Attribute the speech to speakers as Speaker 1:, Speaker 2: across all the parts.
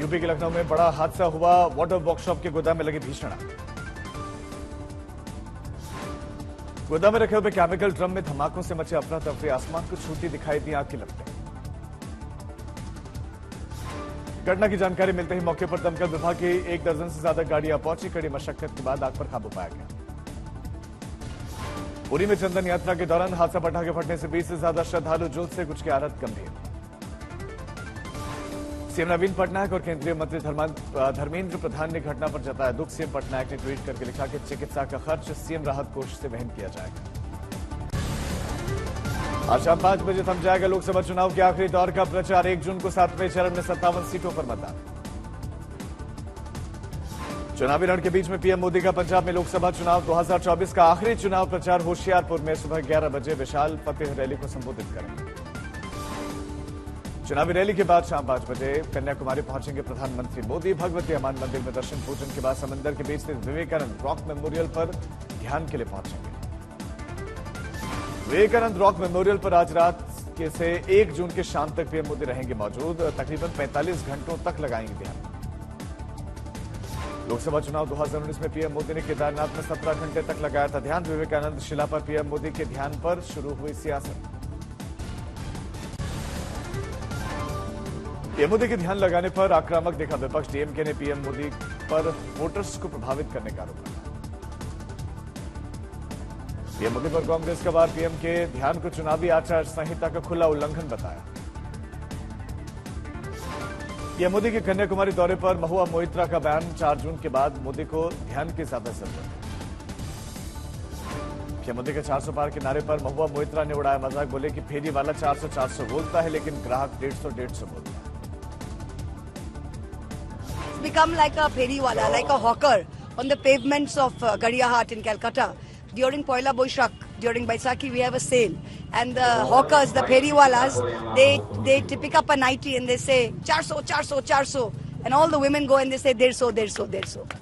Speaker 1: UP के लखनऊ में बड़ा हादसा हुआ। वाटर वर्कशॉप के गोदाम में लगी भीषण आग। गोदाम में रखे हुए केमिकल ड्रम में धमाकों से मचे अफरा तफरी। आसमान को छूती दिखाई दी आग की लपटें। घटना की जानकारी मिलते ही मौके पर दमकल विभाग की 1 दर्जन से ज्यादा गाड़ियां पहुंची। कड़ी मशक्कत के बाद आग पर काबू पाया गया। पुरी में चंदन यात्रा के दौरान हादसा। पटाखे फटने से 20 से ज्यादा श्रद्धालु जुल्फ से कुछ की हालत गंभीर। सीएम नवीन पटनायक और केंद्रीय मंत्री धर्मेंद्र प्रधान ने घटना पर जताया दुख। सीएम पटनायक ने ट्वीट करके लिखा कि चिकित्सा का खर्च सीएम राहत कोष से वहन किया जाएगा। आज शाम 5 बजे थम जाएगा लोकसभा चुनाव के आखिरी दौर का प्रचार। 1 जून को 7वें चरण में 57 सीटों पर मतदान। चुनावी रण के बीच में पीएम मोदी का पंजाब में लोकसभा चुनाव 2024 का आखिरी चुनाव प्रचार। होशियारपुर में सुबह 11 बजे विशाल फतेह रैली को संबोधित करेंगे। चुनावी रैली के बाद शाम 5 बजे कन्याकुमारी पहुंचेंगे प्रधानमंत्री मोदी। भगवती अमान मंदिर में दर्शन पूजन के बाद समंदर के बीच स्थित विवेकानंद रॉक मेमोरियल पर ध्यान के लिए पहुंचेंगे। विवेकानंद रॉक मेमोरियल पर आज रात से 1 जून के शाम तक पीएम मोदी रहेंगे मौजूद। तकरीबन 45 घंटों तक लगाएंगे ध्यान। लोकसभा चुनाव 2019 में पीएम मोदी ने केदारनाथ में 17 घंटे तक लगाया था ध्यान। विवेकानंद शिला पर पीएम मोदी के ध्यान पर शुरू हुई सियासत। पीएम मोदी के ध्यान लगाने पर आक्रामक दिखा विपक्ष। डीएमके ने पीएम मोदी पर वोटर्स को प्रभावित करने का आरोप लगाया। पीएम मोदी पर कांग्रेस का वार। पीएम के ध्यान को चुनावी आचार संहिता का खुला उल्लंघन बताया। पीएम मोदी के कन्याकुमारी दौरे पर महुआ मोइत्रा का बयान। 4 जून के बाद मोदी को ध्यान की ज्यादा जरूरत। पीएम मोदी के 400 पार के नारे पर महुआ मोइत्रा ने उड़ाया मजाक। बोले कि फेरी वाला 400 बोलता है लेकिन ग्राहक 150 बोलता है।
Speaker 2: Become like a pheriwala, like a hawker on the pavements of Gadiahat in Calcutta. During Poila Boishak, during Baisakhi, we have a sale, and the hawkers, the pheriwalas, they pick up a 90 and they say 400, 400, 400, and all the women go and they say 150, 150, 150.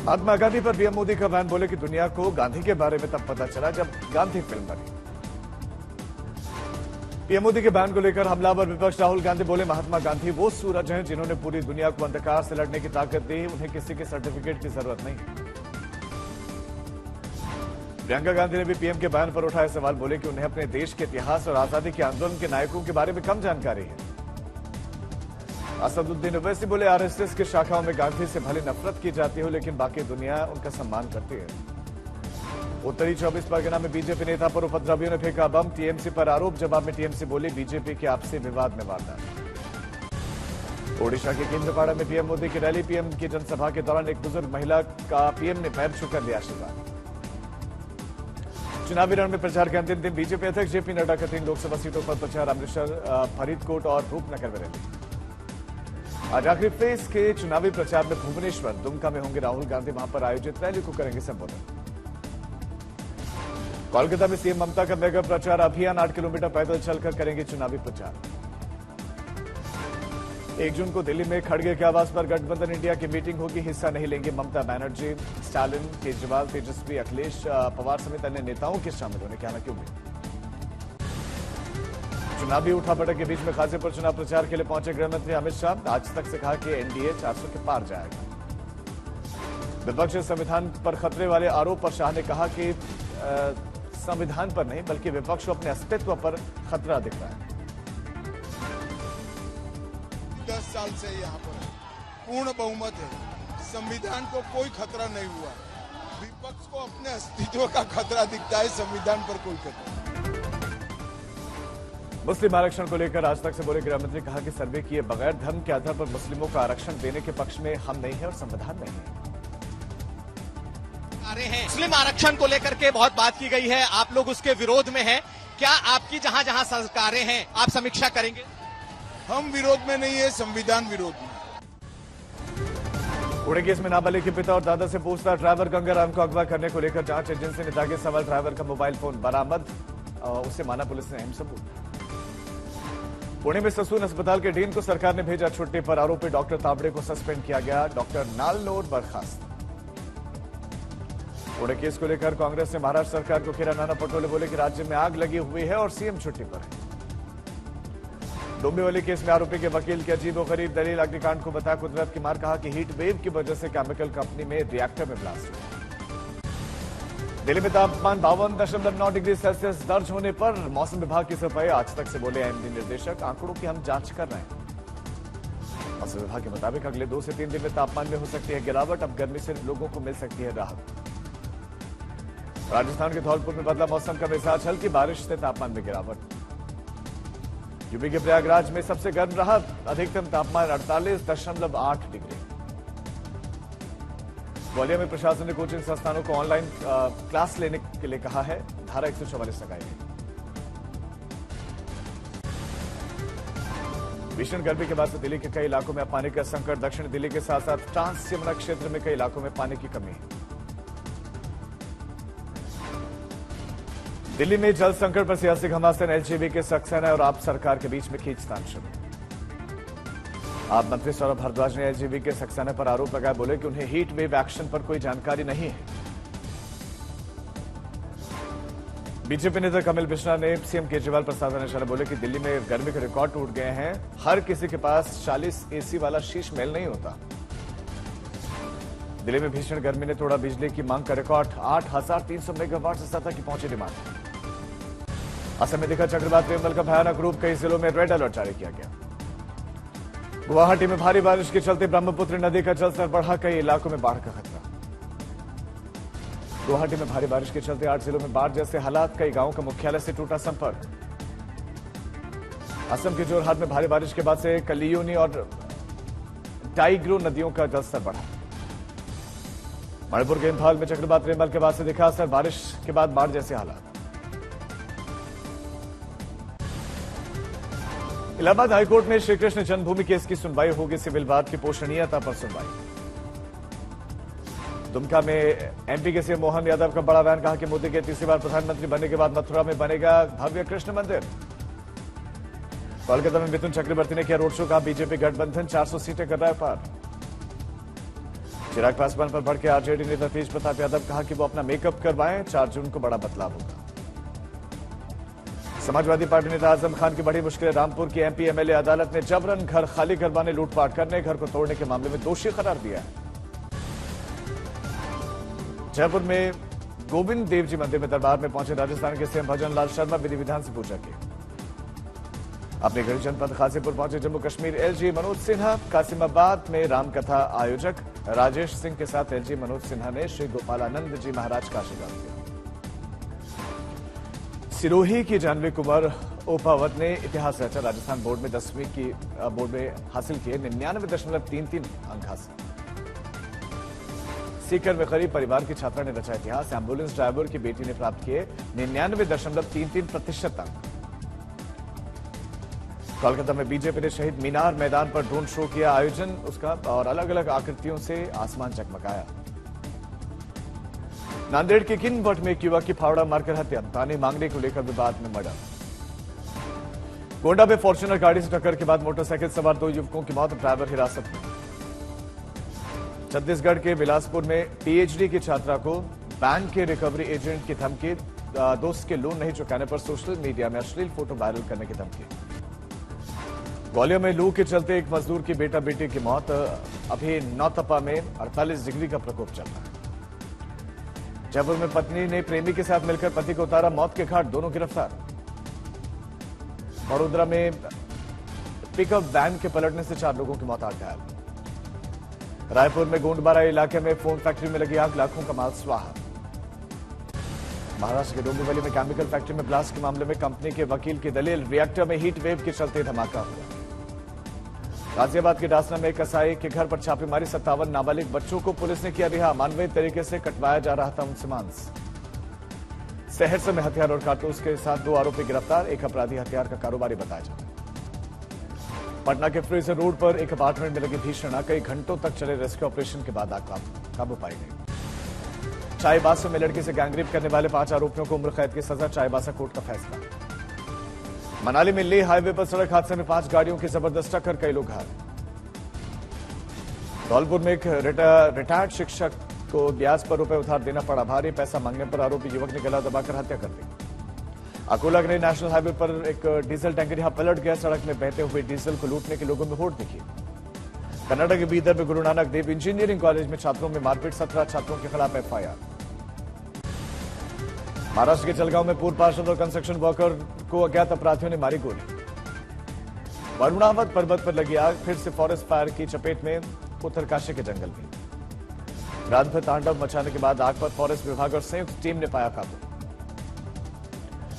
Speaker 1: Mahatma Gandhi पर PM Modi का बयान। बोले कि दुनिया को गांधी के बारे में तब पता चला जब गांधी फिल्म बनी। पीएम मोदी के बयान को लेकर हमलावर विपक्ष। राहुल गांधी बोले महात्मा गांधी वो सूरज हैं जिन्होंने पूरी दुनिया को अंधकार से लड़ने की ताकत दी। उन्हें किसी के सर्टिफिकेट की जरूरत नहीं। प्रियंका गांधी ने भी पीएम के बयान पर उठाए सवाल। बोले कि उन्हें अपने देश के इतिहास और आजादी के आंदोलन के नायकों के बारे में कम जानकारी है। असदुद्दीन ओवैसी बोले आरएसएस की शाखाओं में गांधी से भले नफरत की जाती हो लेकिन बाकी दुनिया उनका सम्मान करती है। उत्तरी 24 परगना में बीजेपी नेता पर उपद्रवियों ने फेंका बम। टीएमसी पर आरोप। जवाब में टीएमसी बोली बीजेपी के आपसी विवाद में वारदात। ओडिशा के केंद्रपाड़ा में पीएम मोदी की रैली। पीएम की जनसभा के दौरान एक बुजुर्ग महिला का पीएम ने पैर छूकर लिया आशीर्वाद। चुनावी रण में प्रचार के अंतिम दिन बीजेपी अध्यक्ष जेपी नड्डा का 3 लोकसभा सीटों पर प्रचार। अमृतसर, फरीदकोट और रूपनगर में रैली। आज आखिरी फेज के चुनावी प्रचार में भुवनेश्वर, दुमका में होंगे राहुल गांधी। वहां पर आयोजित रैली को करेंगे संबोधित। कोलकाता में सीएम ममता का मेगा प्रचार अभियान। 8 किलोमीटर पैदल चलकर करेंगे चुनावी प्रचार। 1 जून को दिल्ली में खड़गे के आवास पर गठबंधन इंडिया की मीटिंग होगी। हिस्सा नहीं लेंगे ममता बनर्जी, स्टालिन, केजरीवाल, तेजस्वी, अखिलेश, पवार समेत अन्य नेताओं के शामिल होने की हालांकि उम्मीद। चुनावी उठापटक के बीच में गाजीपुर चुनाव प्रचार के लिए पहुंचे गृहमंत्री अमित शाह। आज तक से कहा कि एनडीए 400 के पार जाएगा। विपक्ष संविधान पर खतरे वाले आरोप पर शाह ने कहा कि संविधान पर नहीं बल्कि विपक्ष को अपने अस्तित्व पर खतरा दिख रहा है।
Speaker 3: 10 साल से यहाँ पर पूर्ण बहुमत है। संविधान को कोई खतरा नहीं हुआ। विपक्ष को अपने अस्तित्व का खतरा दिखता है, संविधान पर कोई खतरा।
Speaker 1: मुस्लिम आरक्षण को लेकर आज तक से बोले गृहमंत्री। कहा कि सर्वे किए बगैर धर्म के आधार पर मुस्लिमों को आरक्षण देने के पक्ष में हम नहीं है और संविधान नहीं है।
Speaker 4: मुस्लिम आरक्षण को लेकर के बहुत बात की गई है। आप लोग उसके विरोध में हैं। क्या आपकी जहां जहां सरकारें हैं आप समीक्षा करेंगे?
Speaker 3: हम विरोध में नहीं है, संविधान विरोध में।
Speaker 1: पुणे केस में नाबालिग के पिता और दादा से पूछताछ। ड्राइवर गंगाराम को अगवा करने को लेकर जांच एजेंसी ने दागे सवाल। ड्राइवर का मोबाइल फोन बरामद, उसे माना पुलिस ने अहम सबूत। पुणे में ससून अस्पताल के डीन को सरकार ने भेजा छुट्टी पर। आरोपी डॉक्टर ताबड़े को सस्पेंड किया गया। डॉक्टर नालनोर बर्खास्त। पुणे केस को लेकर कांग्रेस ने महाराष्ट्र सरकार को घेरा। नाना पटोले बोले कि राज्य में आग लगी हुई है और सीएम छुट्टी पर है। डोंबिवली केस में आरोपी के वकील की अजीबोगरीब दलील, अग्निकांड को बताया कुदरत की मार, कहा कि हीट वेव की वजह से केमिकल कंपनी में रिएक्टर में ब्लास्ट हुआ। दिल्ली में तापमान 52.9 डिग्री सेल्सियस दर्ज होने पर मौसम विभाग की सफाई, आज तक से बोले एमडी निर्देशक, आंकड़ों की हम जांच कर रहे हैं। मौसम विभाग के मुताबिक अगले 2 से 3 दिन में तापमान में हो सकती है गिरावट, अब गर्मी से लोगों को मिल सकती है राहत। राजस्थान के धौलपुर में बदला मौसम का मिजाज, हल्की बारिश से तापमान में गिरावट। यूपी के प्रयागराज में सबसे गर्म रहा, अधिकतम तापमान 48.8 डिग्री। ग्वालियर में प्रशासन ने कोचिंग संस्थानों को ऑनलाइन क्लास लेने के लिए कहा है, धारा 144 लगाई गई। भीषण गर्मी के बाद से दिल्ली के कई इलाकों में पानी का संकट, दक्षिण दिल्ली के साथ साथ ट्रांस यमुना क्षेत्र में कई इलाकों में पानी की कमी है। दिल्ली में जल संकट पर सियासी घमासान, एलजेबी के सक्सेना और आप सरकार के बीच में खींचतान शुरू। आप मंत्री सौरभ भारद्वाज ने एलजेबी के सक्सेना पर आरोप लगाया, बोले कि उन्हें हीट वेव एक्शन पर कोई जानकारी नहीं है। बीजेपी नेता कमल मिश्रा ने सीएम केजरीवाल पर साधा निशाना, बोले कि दिल्ली में गर्मी के रिकॉर्ड टूट गए हैं, हर किसी के पास 40 एसी वाला शीश महल नहीं होता। दिल्ली में भीषण गर्मी ने तोड़ा बिजली की मांग का रिकॉर्ड, 8,300 मेगावाट से ज्यादा की पहुंची डिमांड। असम में दिखा चक्रवात रेमल का भयानक रूप, कई जिलों में रेड अलर्ट जारी किया गया। गुवाहाटी में भारी बारिश के चलते ब्रह्मपुत्र नदी का जलस्तर बढ़ा, कई इलाकों में बाढ़ का खतरा। गुवाहाटी में भारी बारिश के चलते 8 जिलों में बाढ़ जैसे हालात, कई गांवों का मुख्यालय से टूटा संपर्क। असम के जोरहाट में भारी बारिश के बाद से कलियोनी और टाइग्रो नदियों का जलस्तर बढ़ा। मणिपुर के इंफाल में चक्रवात रेमल के बाद से दिखा असर, बारिश के बाद बाढ़ जैसे हालात। इलाहाबाद हाईकोर्ट में श्रीकृष्ण जन्मभूमि केस की सुनवाई होगी, सिविल वाद की पोषणीयता पर सुनवाई। दुमका में एमपी के सीएम मोहन यादव का बड़ा बयान, कहा कि मोदी के तीसरी बार प्रधानमंत्री बनने के बाद मथुरा में बनेगा भव्य कृष्ण मंदिर। कोलकाता में मिथुन चक्रवर्ती ने किया रोड शो, कहा बीजेपी गठबंधन 400 सीटें कर रहा है पार। चिराग पासवान पर भड़के आरजेडी नेता तेज प्रताप यादव, कहा कि वो अपना मेकअप करवाएं, 4 जून को बड़ा बदलाव होगा। समाजवादी पार्टी नेता आजम खान की बड़ी मुश्किल, रामपुर की एमपी एमएलए अदालत ने जबरन घर खाली करवाने, लूटपाट करने, घर को तोड़ने के मामले में दोषी करार दिया है। जयपुर में गोविंद देव जी मंदिर में दरबार में पहुंचे राजस्थान के सीएम भजन लाल शर्मा, विधि विधान से पूजा की। अपने गृह जनपद खासीपुर पहुंचे जम्मू कश्मीर एलजी मनोज सिन्हा, कासिमाबाद में रामकथा आयोजक राजेश सिंह के साथ एलजी मनोज सिन्हा ने श्री गोपालानंद जी महाराज का आशीर्वाद लिया। सिरोही की जानवी कुमार ओपावत ने इतिहास रचा, राजस्थान बोर्ड में 10वीं की बोर्ड में हासिल किए 99.33 अंक हासिल। सीकर में गरीब परिवार की छात्रा ने रचा इतिहास, एम्बुलेंस ड्राइवर की बेटी ने प्राप्त किए 99.33% अंक। कोलकाता में बीजेपी ने शहीद मीनार मैदान पर ड्रोन शो किया आयोजन उसका, और अलग अलग आकृतियों से आसमान चकमकाया। नांदेड़ के किनवट में एक युवक की फावड़ा मारकर हत्या, ताने मांगने को लेकर विवाद में मर्डर। गोंडा में फॉर्च्यूनर गाड़ी से टक्कर के बाद मोटरसाइकिल सवार 2 युवकों की मौत, ड्राइवर हिरासत में। छत्तीसगढ़ के बिलासपुर में पीएचडी की छात्रा को बैंक के रिकवरी एजेंट की धमकी, दोस्त के लोन नहीं चुकाने पर सोशल मीडिया में अश्लील फोटो वायरल करने की धमकी। ग्वालियर में लू के चलते एक मजदूर की बेटा बेटी की मौत, अभी नौतपा में 48 डिग्री का प्रकोप चल रहा है। जयपुर में पत्नी ने प्रेमी के साथ मिलकर पति को उतारा मौत के घाट, दोनों गिरफ्तार। वडोदरा में पिकअप वैन के पलटने से 4 लोगों की मौत, 8 घायल। रायपुर में गोंडबारा इलाके में फोन फैक्ट्री में लगी आग, लाखों का माल स्वाहा। महाराष्ट्र के डोंबिवली में केमिकल फैक्ट्री में ब्लास्ट के मामले में कंपनी के वकील की दलील, रिएक्टर में हीट वेव के चलते धमाका हुआ। गाजियाबाद के डासना में कसाई के घर पर छापेमारी, 57 नाबालिग बच्चों को पुलिस ने किया रिहा, मानवीय तरीके से कटवाया जा रहा था उनसे मांस। सहरसा में हथियार और कारतूस के साथ 2 आरोपी गिरफ्तार, एक अपराधी हथियार का कारोबारी बताया जाता है। पटना के फ्रीजर रोड पर एक अपार्टमेंट में लगी भीषण आग, कई घंटों तक चले रेस्क्यू ऑपरेशन के बाद आग काबू पाई गई। चाईबासा में लड़की से गैंगरेप करने वाले 5 आरोपियों को उम्र कैद की सजा, चाईबासा कोर्ट का फैसला। मनाली में लेह हाईवे पर सड़क हादसे में 5 गाड़ियों की जबरदस्त टक्कर, कई लोग घायल। धौलपुर में एक रिटायर्ड शिक्षक को ब्याज पर रुपए उधार देना पड़ा भारी, पैसा मांगने पर आरोपी युवक ने गला दबाकर हत्या कर दी। अकोला के नेशनल हाईवे पर एक डीजल टैंकर यहां पलट गया। सड़क में बहते हुए डीजल को लूटने के लोगों में होड़ दिखी। कर्नाटक के बीदर में गुरु नानक देव इंजीनियरिंग कॉलेज में छात्रों में मारपीट, 17 छात्रों के खिलाफ एफआईआर। महाराष्ट्र के जलगांव में पूर्व पार्षद और कंस्ट्रक्शन वर्कर को अज्ञात अपराधियों ने मारी गोली। वरुणावत पर्वत पर लगी आग, फिर से फॉरेस्ट फायर की चपेट में उत्तरकाशी के जंगल में। रात भर तांडव मचाने के बाद आग पर फॉरेस्ट विभाग और संयुक्त टीम ने पाया काबू।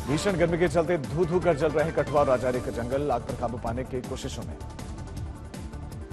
Speaker 1: भीषण गर्मी के चलते धू धू कर जल रहे कठुआ और राजारी के जंगल, आग पर काबू पाने की कोशिशों में।